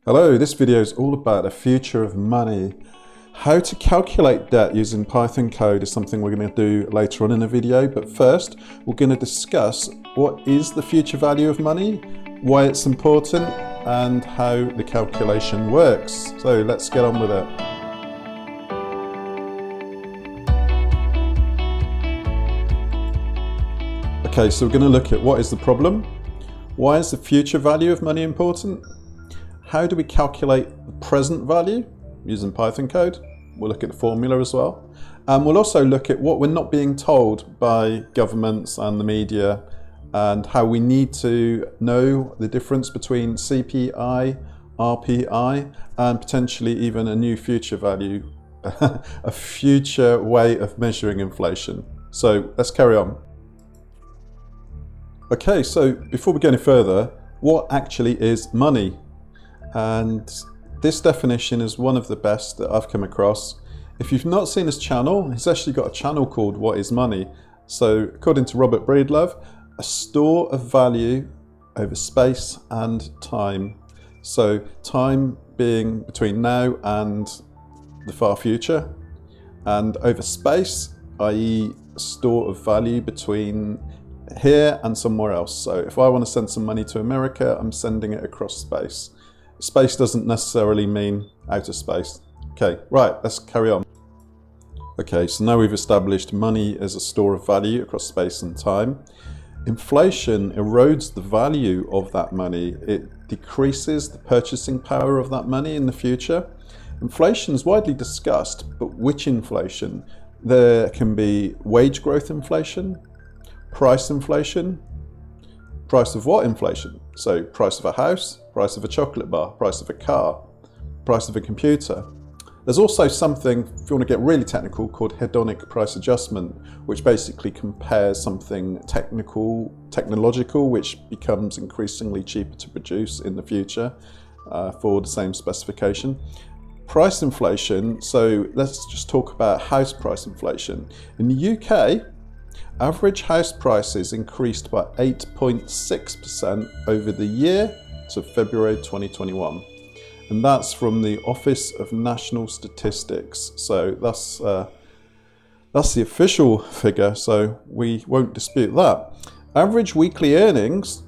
Hello, this video is all about the future of money. How to calculate debt using Python code is something we're going to do later on in the video, but first we're going to discuss what is the future value of money, why it's important, and how the calculation works. So let's get on with it. Okay, so we're going to look at what is the problem, why is the future value of money important, how do we calculate the present value using Python code? We'll look at the formula as well. And we'll also look at what we're not being told by governments and the media and how we need to know the difference between CPI, RPI, and potentially even a new future value, a future way of measuring inflation. So let's carry on. Okay, so before we go any further, what actually is money? And this definition is one of the best that I've come across. If you've not seen his channel, he's actually got a channel called What is Money? So according to Robert Breedlove, a store of value over space and time. So time being between now and the far future, and over space, i.e. a store of value between here and somewhere else. So if I want to send some money to America, I'm sending it across space. Space doesn't necessarily mean outer space. Okay, right, let's carry on. Okay, so now we've established money as a store of value across space and time. Inflation erodes the value of that money. It decreases the purchasing power of that money in the future. Inflation is widely discussed, but which inflation? There can be wage growth inflation, price inflation. Price of what inflation? So price of a house, price of a chocolate bar, price of a car, price of a computer. There's also something, if you want to get really technical, called hedonic price adjustment, which basically compares something technological, which becomes increasingly cheaper to produce in the future for the same specification. Price inflation, so let's just talk about house price inflation. In the UK, average house prices increased by 8.6% over the year to February 2021. And that's from the Office of National Statistics. So that's the official figure, so we won't dispute that. Average weekly earnings,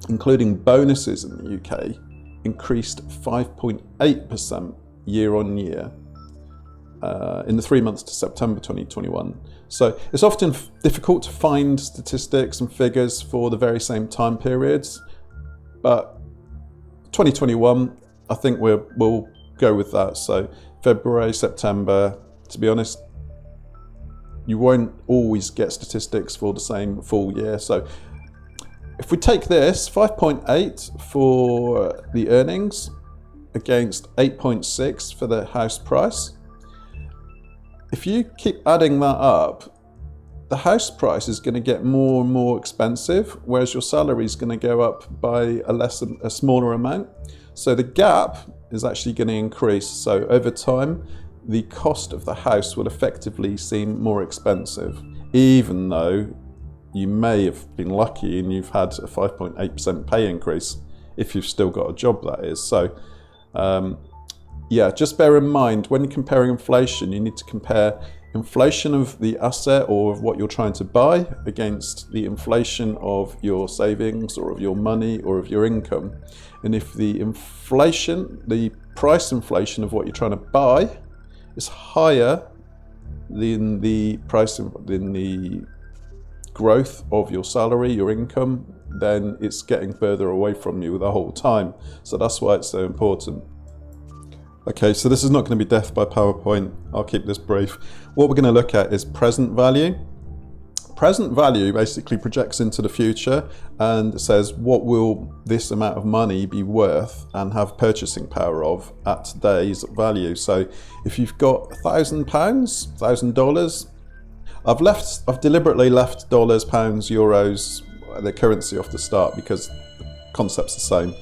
including bonuses in the UK, increased 5.8% year on year. In the 3 months to September 2021. So it's often difficult to find statistics and figures for the very same time periods, but 2021, I think we'll go with that. So February, September, to be honest, you won't always get statistics for the same full year. So if we take this, 5.8 for the earnings against 8.6 for the house price, if you keep adding that up, the house price is going to get more and more expensive, whereas your salary is going to go up by a smaller amount. So the gap is actually going to increase. So over time, the cost of the house will effectively seem more expensive, even though you may have been lucky and you've had a 5.8% pay increase, if you've still got a job, that is. So yeah, just bear in mind, when you're comparing inflation, you need to compare inflation of the asset or of what you're trying to buy against the inflation of your savings or of your money or of your income. And if the inflation, the price inflation of what you're trying to buy is higher than the growth of your salary, your income, then it's getting further away from you the whole time. So that's why it's so important. Okay, so this is not going to be death by PowerPoint. I'll keep this brief. What we're going to look at is present value. Present value basically projects into the future and says what will this amount of money be worth and have purchasing power of at today's value. So if you've got £1,000, $1,000, I've deliberately left dollars, pounds, euros, the currency off the start because the concept's the same.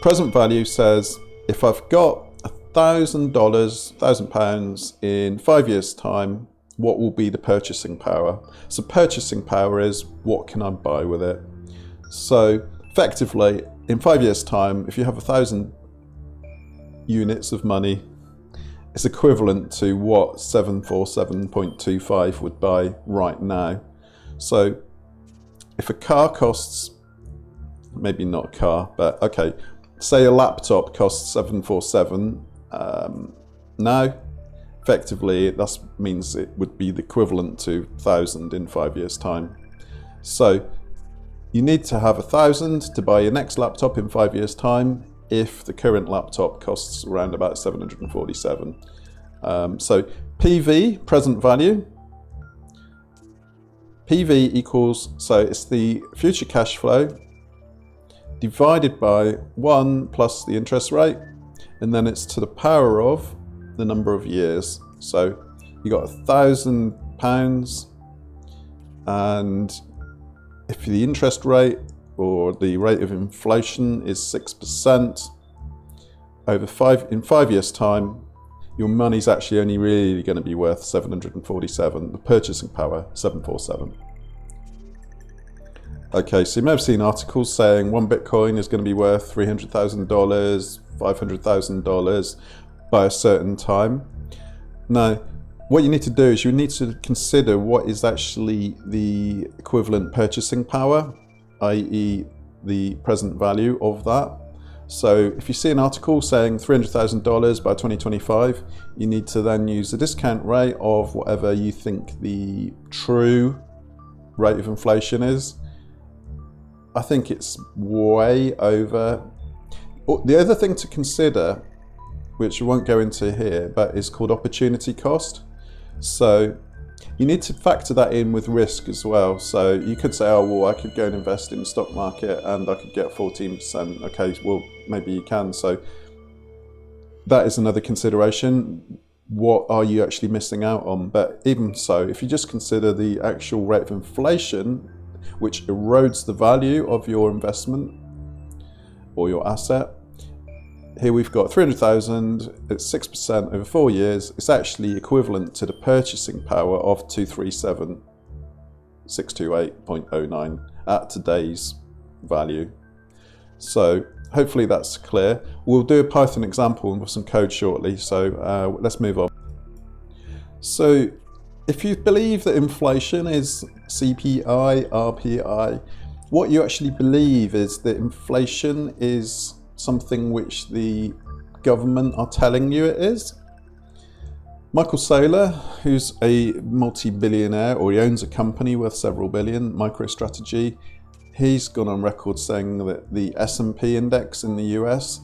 Present value says, if I've got $1,000, £1,000 in 5 years' time, what will be the purchasing power? So purchasing power is what can I buy with it? So effectively, in 5 years' time, if you have 1,000 units of money, it's equivalent to what 747.25 would buy right now. So if a car costs, maybe not a car, but okay, say a laptop costs 747 now, effectively that means it would be the equivalent to 1,000 in 5 years' time. So you need to have 1,000 to buy your next laptop in 5 years' time if the current laptop costs around about 747. So PV, present value, PV equals, so it's the future cash flow divided by 1 plus the interest rate, and then it's to the power of the number of years. So you got £1,000, and if the interest rate or the rate of inflation is 6%, in 5 years' time, your money's actually only really going to be worth 747, the purchasing power 747. Okay, so you may have seen articles saying 1 Bitcoin is going to be worth $300,000, $500,000 by a certain time. Now, what you need to do is you need to consider what is actually the equivalent purchasing power, i.e. the present value of that. So if you see an article saying $300,000 by 2025, you need to then use the discount rate of whatever you think the true rate of inflation is. I think it's way over. The other thing to consider, which we won't go into here, but is called opportunity cost. So you need to factor that in with risk as well. So you could say, oh, well, I could go and invest in the stock market and I could get 14%. Okay, well, maybe you can. So that is another consideration. What are you actually missing out on? But even so, if you just consider the actual rate of inflation, which erodes the value of your investment or your asset, here we've got 300,000, it's 6% over 4 years. It's actually equivalent to the purchasing power of 237,628.09 at today's value. So hopefully that's clear. We'll do a Python example with some code shortly, so let's move on. So if you believe that inflation is CPI, RPI, what you actually believe is that inflation is something which the government are telling you it is. Michael Saylor, who's a multi-billionaire, or he owns a company worth several billion, MicroStrategy, he's gone on record saying that the S&P index in the US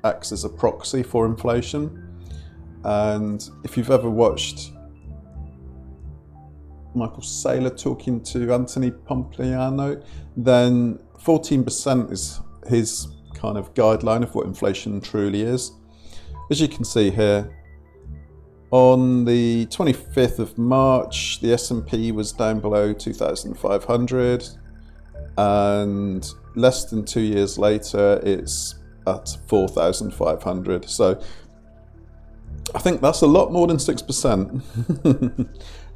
acts as a proxy for inflation. And if you've ever watched Michael Saylor talking to Anthony Pompliano, then 14% is his kind of guideline of what inflation truly is. As you can see here, on the 25th of March, the S&P was down below 2,500, and less than 2 years later, it's at 4,500. So I think that's a lot more than 6%.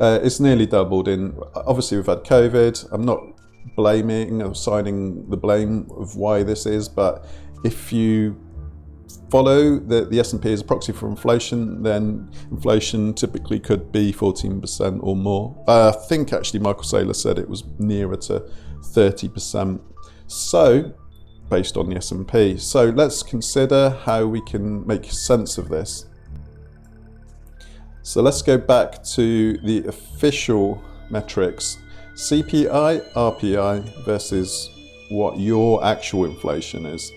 It's nearly doubled in, obviously we've had COVID. I'm not blaming or assigning the blame of why this is, but if you follow the S&P as a proxy for inflation, then inflation typically could be 14% or more. I think actually Michael Saylor said it was nearer to 30%. So, based on the S&P. So let's consider how we can make sense of this. So let's go back to the official metrics. CPI, RPI versus what your actual inflation is.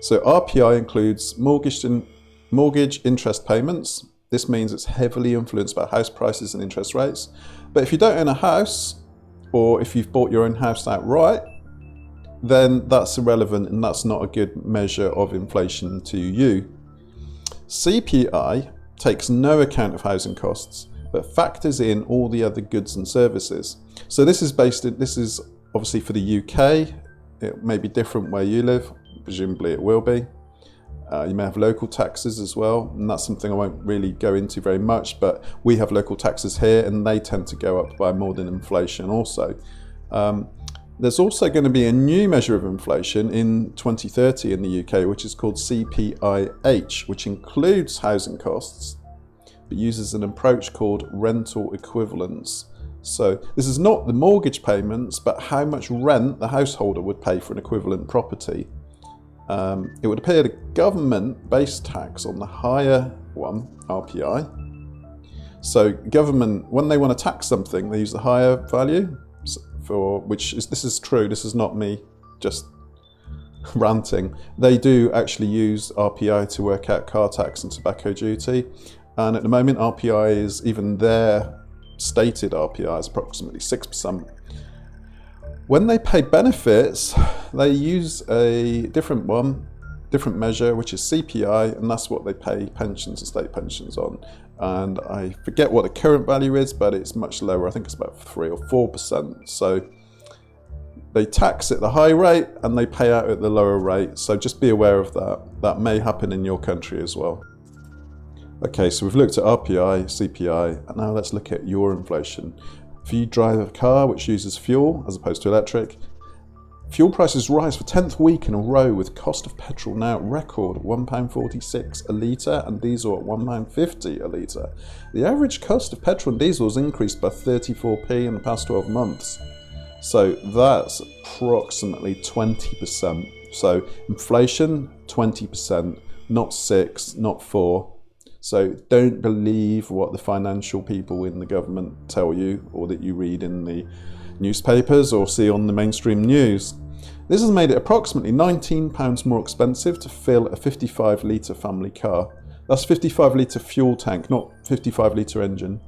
So RPI includes mortgage interest payments. This means it's heavily influenced by house prices and interest rates. But if you don't own a house, or if you've bought your own house outright, then that's irrelevant and that's not a good measure of inflation to you. CPI takes no account of housing costs, but factors in all the other goods and services. So this is obviously for the UK. It may be different where you live, presumably it will be. You may have local taxes as well, and that's something I won't really go into very much, but we have local taxes here and they tend to go up by more than inflation also. There's also going to be a new measure of inflation in 2030 in the UK, which is called CPIH, which includes housing costs, but uses an approach called rental equivalence. So this is not the mortgage payments, but how much rent the householder would pay for an equivalent property. It would appear the government-based tax on the higher one, RPI. So government, when they want to tax something, they use the higher value, for which is, this is true, this is not me just ranting. They do actually use RPI to work out car tax and tobacco duty. And at the moment, RPI is, even their stated RPI is approximately 6%. When they pay benefits, they use a different measure, which is CPI, and that's what they pay pensions and state pensions on. And I forget what the current value is, but it's much lower. I think it's about 3 or 4%. So they tax at the high rate and they pay out at the lower rate. So just be aware of that. That may happen in your country as well. Okay, so we've looked at RPI, CPI, and now let's look at your inflation. If you drive a car which uses fuel as opposed to electric, fuel prices rise for 10th week in a row, with cost of petrol now at record £1.46 a litre and diesel at £1.50 a litre. The average cost of petrol and diesel has increased by 34p in the past 12 months. So that's approximately 20%. So inflation, 20%, not 6, not 4. So don't believe what the financial people in the government tell you, or that you read in the newspapers or see on the mainstream news. This has made it approximately £19 more expensive to fill a 55-litre family car. That's 55-litre fuel tank, not 55-litre engine.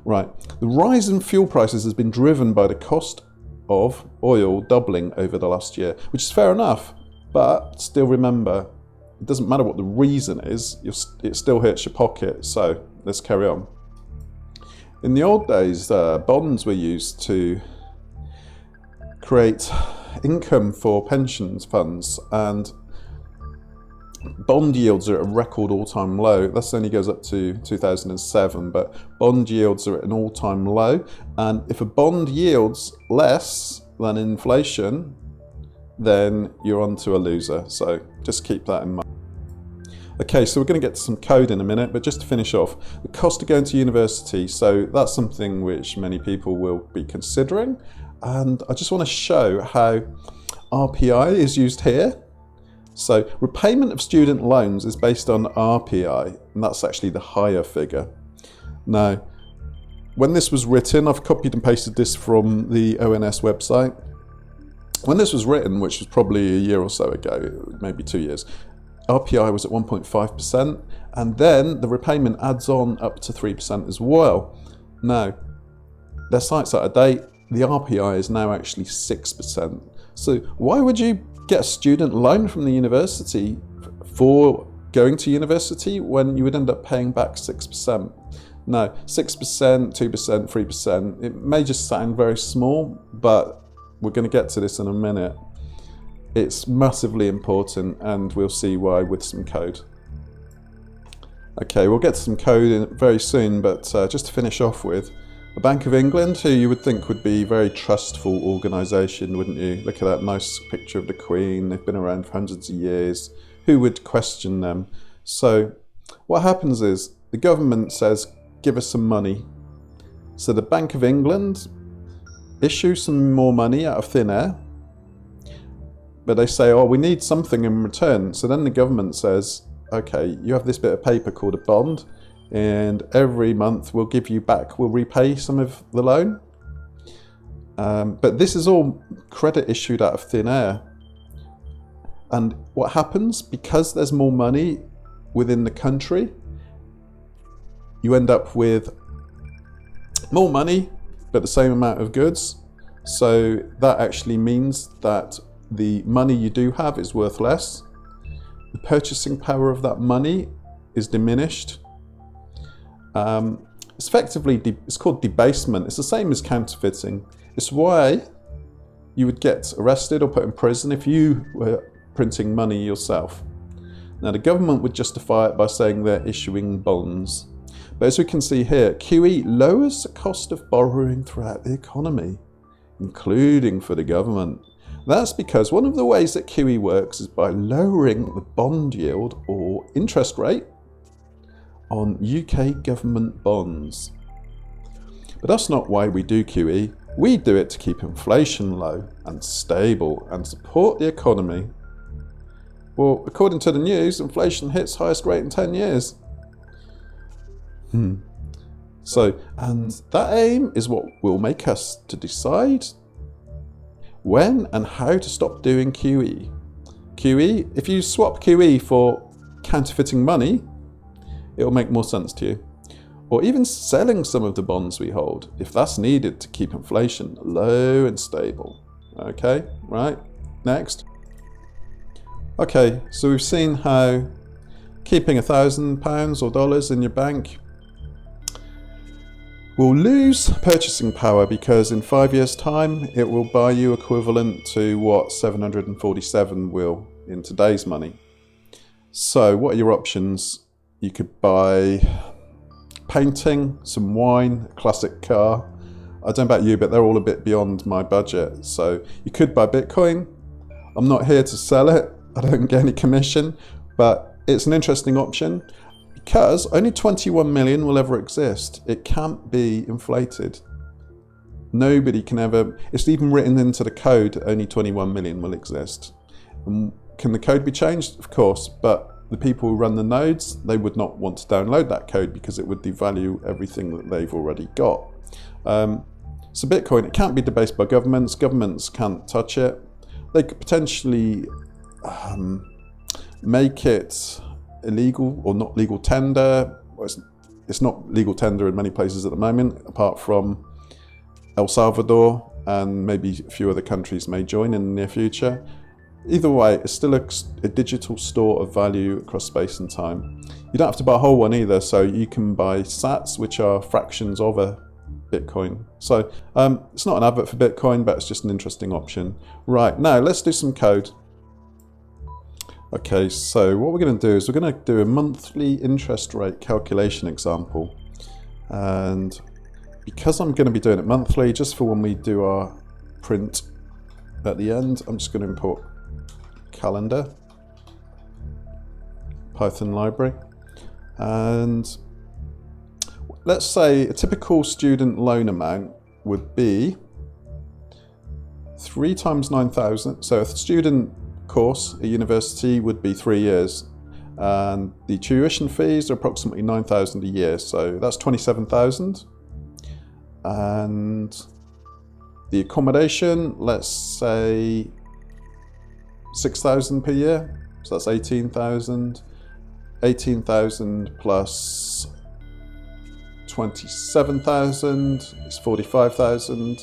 Right. The rise in fuel prices has been driven by the cost of oil doubling over the last year, which is fair enough, but still remember, it doesn't matter what the reason is, it still hits your pocket. So let's carry on. In the old days, bonds were used to create income for pensions funds, and bond yields are at a record all-time low. This only goes up to 2007, but bond yields are at an all-time low. And if a bond yields less than inflation, then you're onto a loser. So just keep that in mind. Okay, so we're going to get to some code in a minute, but just to finish off, the cost of going to university. So that's something which many people will be considering. And I just want to show how RPI is used here. So repayment of student loans is based on RPI, and that's actually the higher figure. Now, when this was written, I've copied and pasted this from the ONS website. When this was written, which was probably a year or so ago, maybe 2 years, RPI was at 1.5%, and then the repayment adds on up to 3% as well. Now, their site's out of date. The RPI is now actually 6%. So why would you get a student loan from the university for going to university when you would end up paying back 6%? No, 6%, 2%, 3%. It may just sound very small, but we're going to get to this in a minute. It's massively important, and we'll see why with some code. Okay, we'll get to some code very soon, but just to finish off with, the Bank of England, who you would think would be a very trustful organisation, wouldn't you? Look at that nice picture of the Queen. They've been around for hundreds of years. Who would question them? So what happens is the government says, give us some money. So the Bank of England issue some more money out of thin air. But they say, oh, we need something in return. So then the government says, okay, you have this bit of paper called a bond, and every month we'll give you back, we'll repay some of the loan. But this is all credit issued out of thin air. And what happens, because there's more money within the country, you end up with more money, but the same amount of goods. So that actually means that the money you do have is worth less. The purchasing power of that money is diminished. It's effectively, it's called debasement. It's the same as counterfeiting. It's why you would get arrested or put in prison if you were printing money yourself. Now the government would justify it by saying they're issuing bonds. But as we can see here, QE lowers the cost of borrowing throughout the economy. including for the government. That's because one of the ways that QE works is by lowering the bond yield or interest rate on UK government bonds. But that's not why we do QE. We do it to keep inflation low and stable and support the economy. Well, according to the news, inflation hits highest rate in 10 years. So, and that aim is what will make us to decide when and how to stop doing QE. QE, if you swap QE for counterfeiting money, it'll make more sense to you. Or even selling some of the bonds we hold, if that's needed to keep inflation low and stable. Okay, right, next. Okay, so we've seen how keeping £1,000 or dollars in your bank will lose purchasing power because in 5 years' time it will buy you equivalent to what 747 will in today's money. So what are your options? You could buy painting, some wine, a classic car. I don't know about you, but they're all a bit beyond my budget. So you could buy Bitcoin. I'm not here to sell it. I don't get any commission, but it's an interesting option because only 21 million will ever exist. It can't be inflated. Nobody can ever, it's even written into the code that only 21 million will exist. And can the code be changed? Of course, but the people who run the nodes, they would not want to download that code because it would devalue everything that they've already got. So Bitcoin, it can't be debased by governments. Governments can't touch it. They could potentially make it illegal or not legal tender. It's not legal tender in many places at the moment, apart from El Salvador, and maybe a few other countries may join in the near future. Either way, it's still a digital store of value across space and time. You don't have to buy a whole one either, so you can buy sats, which are fractions of a Bitcoin. So it's not an advert for Bitcoin, but it's just an interesting option. Right, now let's do some code. Okay, so what we're going to do is we're going to do a monthly interest rate calculation example. And because I'm going to be doing it monthly, just for when we do our print at the end, I'm just going to import calendar, Python library. And let's say a typical student loan amount would be 3 times 9,000. So a student course at university would be 3 years, and the tuition fees are approximately 9,000 a year, so that's 27,000. And the accommodation, let's say 6,000 per year, so that's 18,000. 18,000 plus 27,000 is 45,000,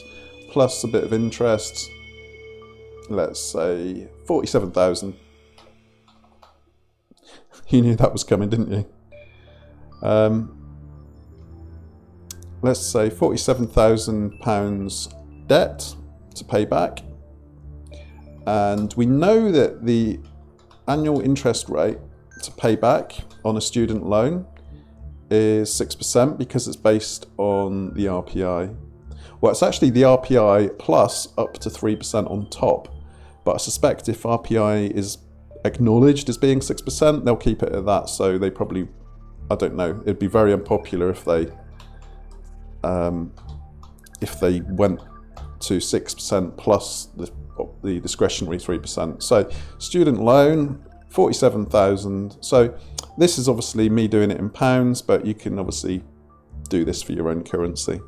plus a bit of interest, let's say 47,000. You knew that was coming, didn't you? Let's say £47,000 debt to pay back. And we know that the annual interest rate to pay back on a student loan is 6% because it's based on the RPI. Well, it's actually the RPI plus up to 3% on top. But I suspect if RPI is acknowledged as being 6%, they'll keep it at that. So they probably, I don't know, it'd be very unpopular if they went to 6% plus the discretionary 3%. So student loan, 47,000. So this is obviously me doing it in pounds, but you can obviously do this for your own currency.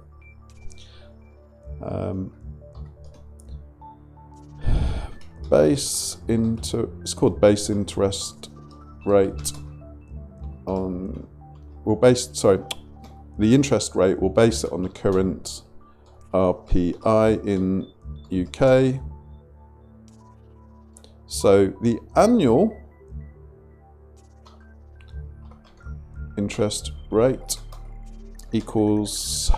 It's called base interest rate on, the interest rate will base it on the current RPI in UK. So the annual interest rate equals,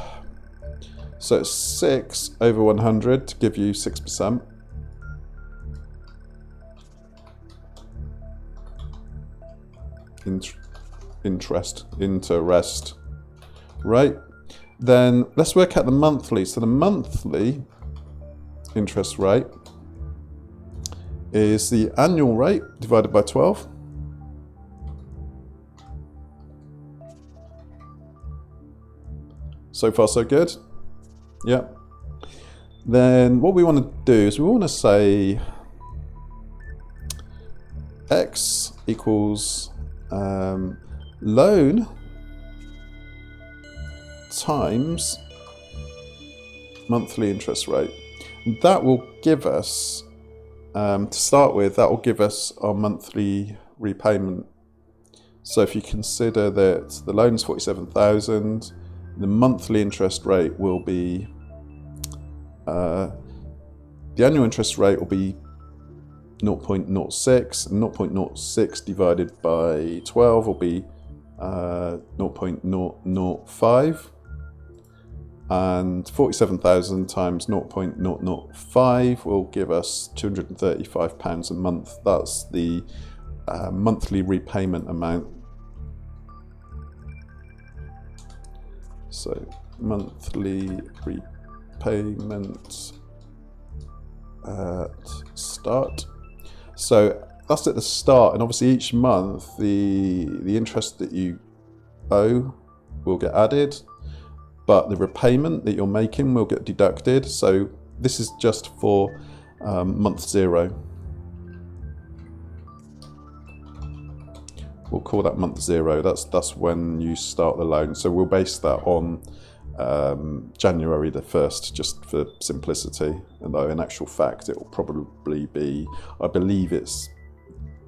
so it's 6 over 100 to give you 6%. Interest, right? Then let's work out the monthly. So the monthly interest rate is the annual rate divided by 12. So far so good. Yeah. Then what we want to do is we want to say x equals loan times monthly interest rate. That will give us, to start with, that will give us our monthly repayment. So if you consider that the loan is 47,000, the monthly interest rate will be, the annual interest rate will be 0.06, and 0.06 divided by 12 will be 0.005, and 47,000 times 0.005 will give us £235 a month. That's the monthly repayment amount. So monthly repayment at start. So that's at the start, and obviously each month the interest that you owe will get added, but the repayment that you're making will get deducted. So this is just for month 0. We'll call that month 0. That's when you start the loan. So we'll base that on January the 1st, just for simplicity. Although in actual fact, it will probably be, I believe it's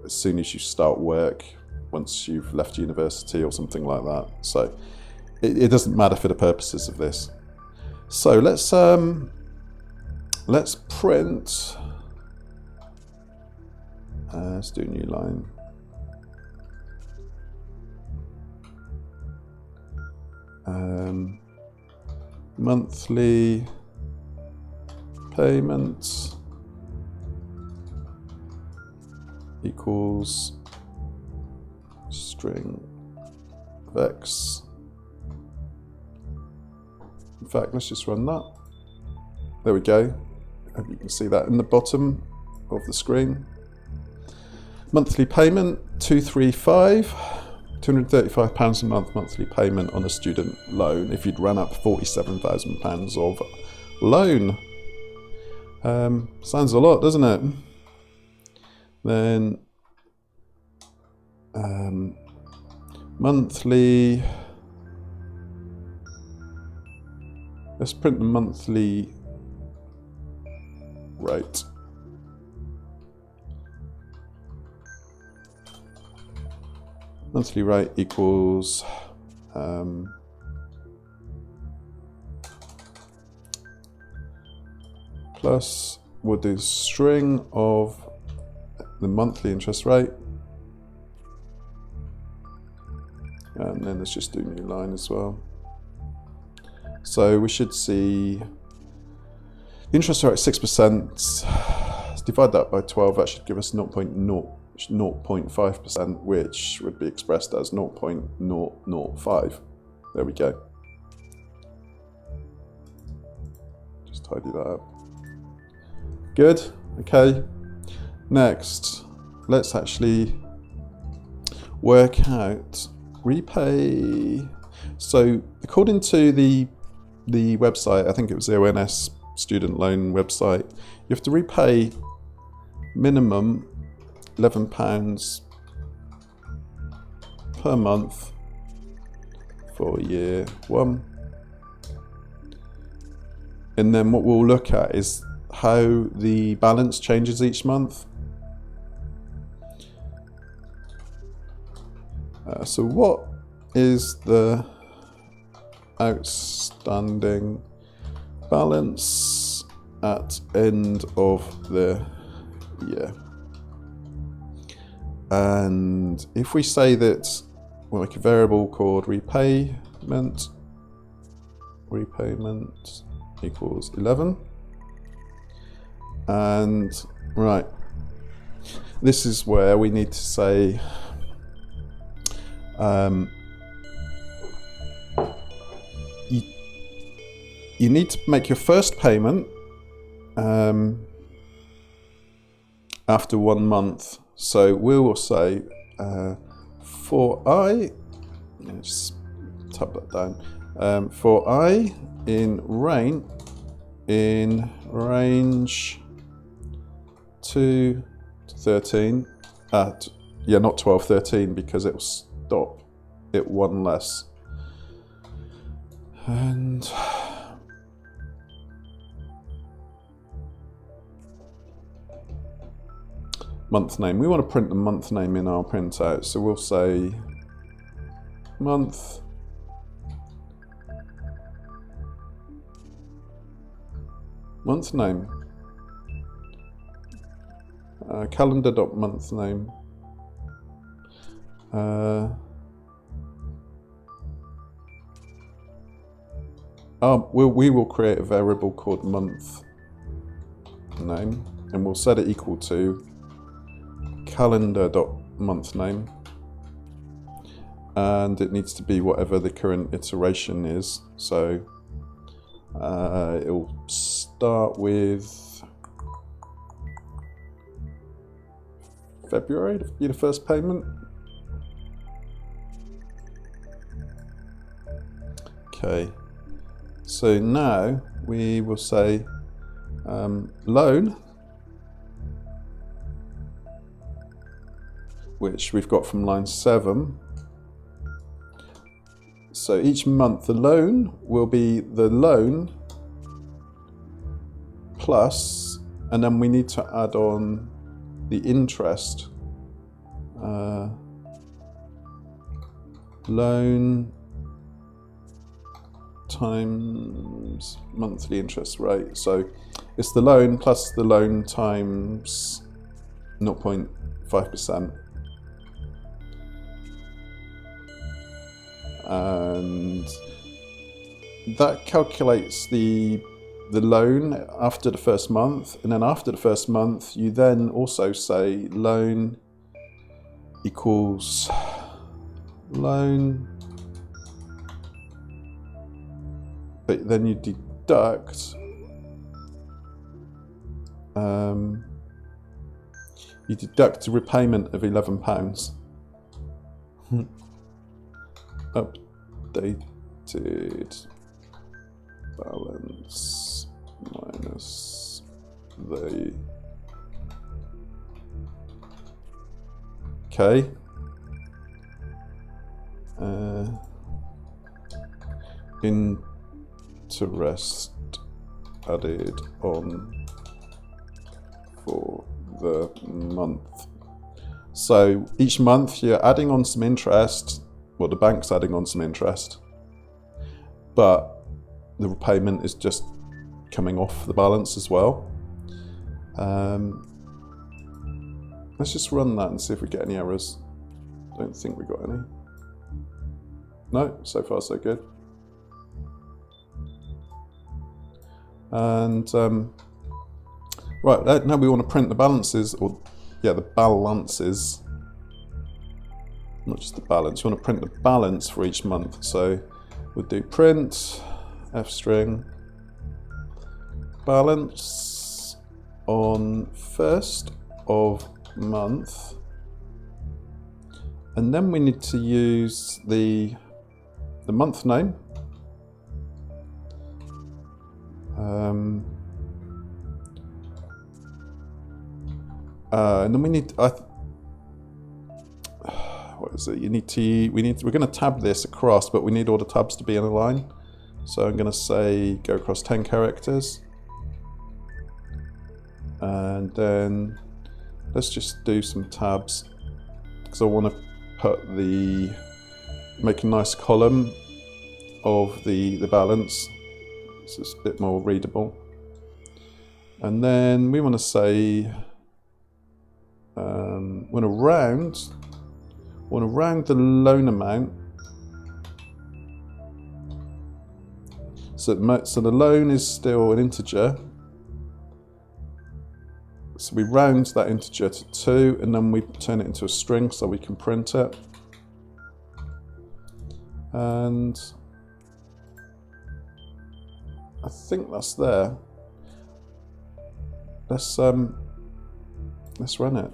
as soon as you start work, once you've left university or something like that. So it doesn't matter for the purposes of this. So let's print. Let's do a new line. Monthly payments equals string of x. In fact, let's just run that. There we go. Hope you can see that in the bottom of the screen. Monthly payment, £235 a month monthly payment on a student loan if you'd run up £47,000 of loan. Sounds a lot, doesn't it? Then monthly, let's print the monthly rate. Monthly rate equals plus, we'll do string of the monthly interest rate, and then let's just do new line as well. So we should see interest rate 6%. Let's divide that by 12. That should give us 0.5%, which would be expressed as 0.005. There we go. Just tidy that up. Good. Okay. Next, let's actually work out repay. So according to the website, I think it was the ONS student loan website, you have to repay minimum £11 per month for year 1. And then what we'll look at is how the balance changes each month. So what is the outstanding balance at end of the year? And if we say that we'll make a variable called repayment equals 11, and right, this is where we need to say you need to make your first payment after 1 month. So we will say for I, just tab that down. For I in range 2 to 13. Yeah, not 12, 13 because it will stop at 1 less. And month name. We want to print the month name in our printout, so we'll say month name, calendar.month name. We will create a variable called month name, and we'll set it equal to calendar.month name, and it needs to be whatever the current iteration is. So it'll start with February to be the first payment. Okay, so now we will say loan, which we've got from line 7. So each month the loan will be the loan plus, and then we need to add on the interest. Loan times monthly interest rate. So it's the loan plus the loan times 0.5%. And that calculates the loan after the first month, and then after the first month you then also say loan equals loan, but then you deduct a repayment of £11. Updated balance minus the, okay, interest added on for the month. So each month you're adding on some interest. Well, the bank's adding on some interest, but the repayment is just coming off the balance as well. Let's just run that and see if we get any errors. Don't think we got any. No, so far so good. And right, now we want to print the balances, or yeah, the balances. Not just the balance, you want to print the balance for each month. So we'll do print f string balance on 1st of month, and then we need to use the month name, and then we need what is it? We're going to tab this across, but we need all the tabs to be in a line. So I'm going to say go across 10 characters. And then let's just do some tabs, because I want to make a nice column of the balance, so it's a bit more readable. And then we want to say, want to round the loan amount. So the loan is still an integer. So we round that integer to 2, and then we turn it into a string so we can print it. And I think that's there. let's run it.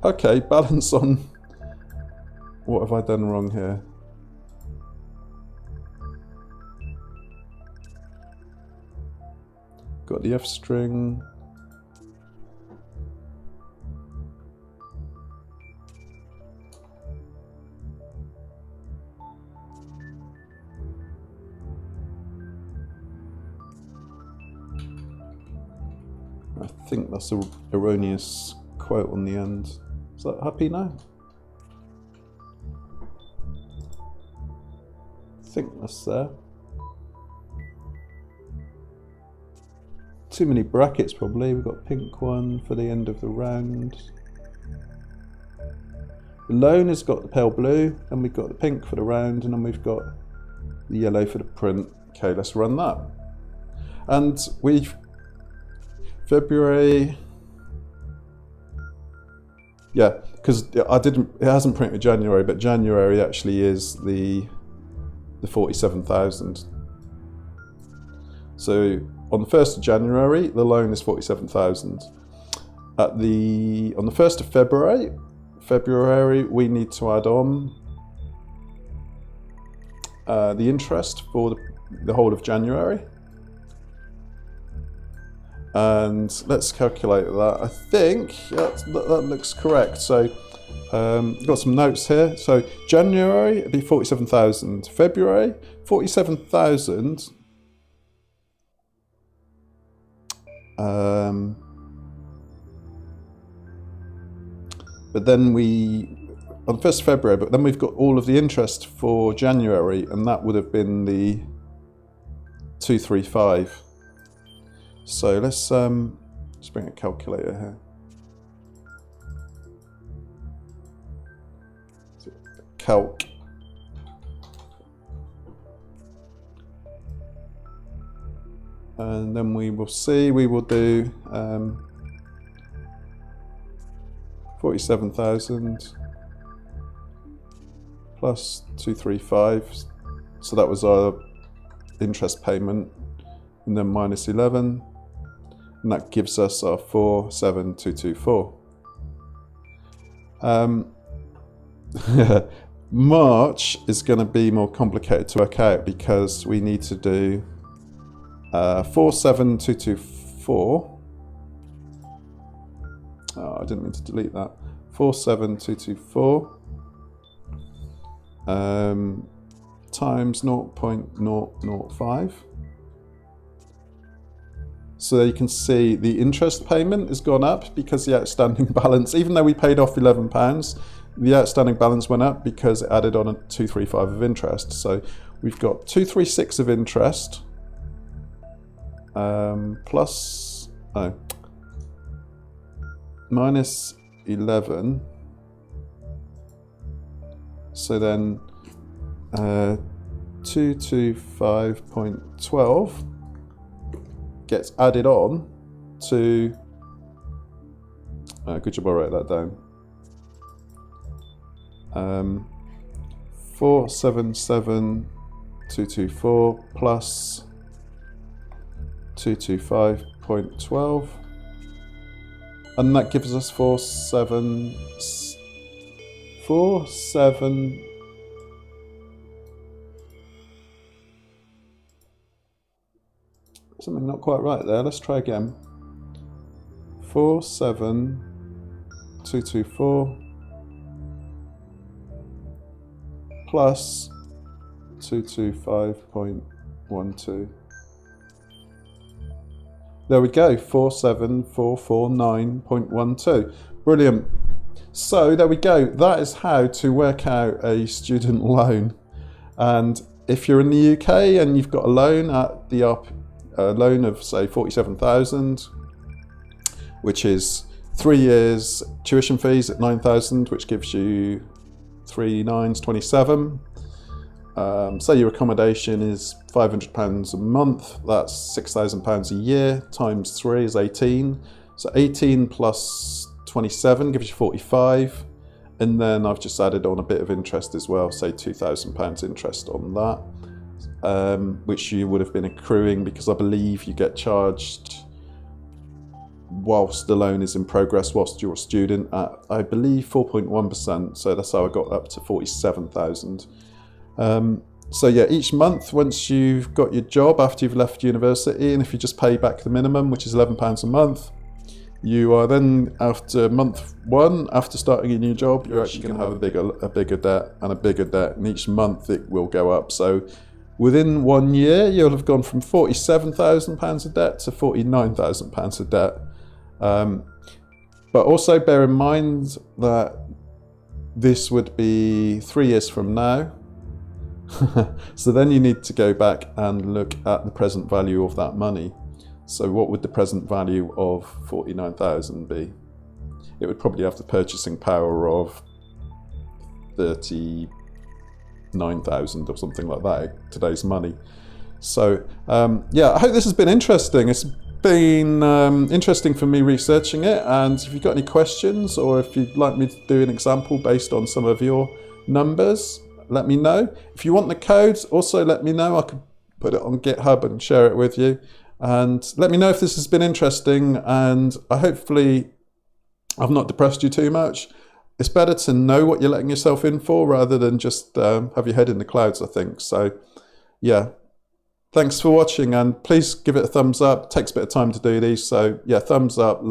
Okay, balance on. What have I done wrong here? Got the F string. I think that's an erroneous quote on the end. Is that happy now? I think that's there. Too many brackets probably. We've got pink one for the end of the round. The loan has got the pale blue, and we've got the pink for the round, and then we've got the yellow for the print. Okay, let's run that. And we've February. Yeah, because it hasn't printed January, but January actually is the 47,000. So on the 1st of January, the loan is 47,000. On the 1st of February, we need to add on the interest for the whole of January. And let's calculate that. I think that looks correct. So got some notes here. So January, it'd be 47,000. February, 47,000. But then on the 1st of February, but then we've got all of the interest for January, and that would have been the 235. So let's bring a calculator here. Calc. And then we will do 47,000 plus 235. So that was our interest payment, and then minus 11. And that gives us our 47224. March is going to be more complicated to work out because we need to do 47224. Oh, I didn't mean to delete that. 47224 times 0.005. So you can see the interest payment has gone up because the outstanding balance, even though we paid off £11, the outstanding balance went up because it added on a 235 of interest. So we've got 236 of interest minus 11. So then 225.12 gets added on to, good job I wrote that down, 477,224 plus 225.12, and that gives us 47. Something not quite right there. Let's try again. 47224 plus 225.12. There we go, 47449.12. Brilliant. So there we go. That is how to work out a student loan. And if you're in the UK and you've got a loan at the loan of say 47,000, which is 3 years tuition fees at 9,000, which gives you 3 9s 27. Say your accommodation is £500 a month, that's £6,000 a year, times 3 is 18. So 18 plus 27 gives you 45. And then I've just added on a bit of interest as well, say £2,000 interest on that. which you would have been accruing, because I believe you get charged whilst the loan is in progress, whilst you're a student, at I believe 4.1%. So that's how I got up to 47,000. So yeah, each month, once you've got your job after you've left university, and if you just pay back the minimum, which is £11 a month, you are then, after month one, after starting a new job, you're actually going to have a bigger debt and a bigger debt, and each month it will go up. So within 1 year, you'll have gone from £47,000 of debt to £49,000 of debt. But also bear in mind that this would be 3 years from now. So then you need to go back and look at the present value of that money. So what would the present value of 49,000 be? It would probably have the purchasing power of 39,000 or something like that, today's money. So yeah, I hope this has been interesting. It's been interesting for me researching it, and if you've got any questions, or if you'd like me to do an example based on some of your numbers, let me know. If you want the codes, also let me know. I could put it on GitHub and share it with you. And let me know if this has been interesting, and hopefully I've not depressed you too much. It's better to know what you're letting yourself in for rather than just have your head in the clouds, I think. So yeah, thanks for watching, and please give it a thumbs up. It takes a bit of time to do these, so yeah, thumbs up.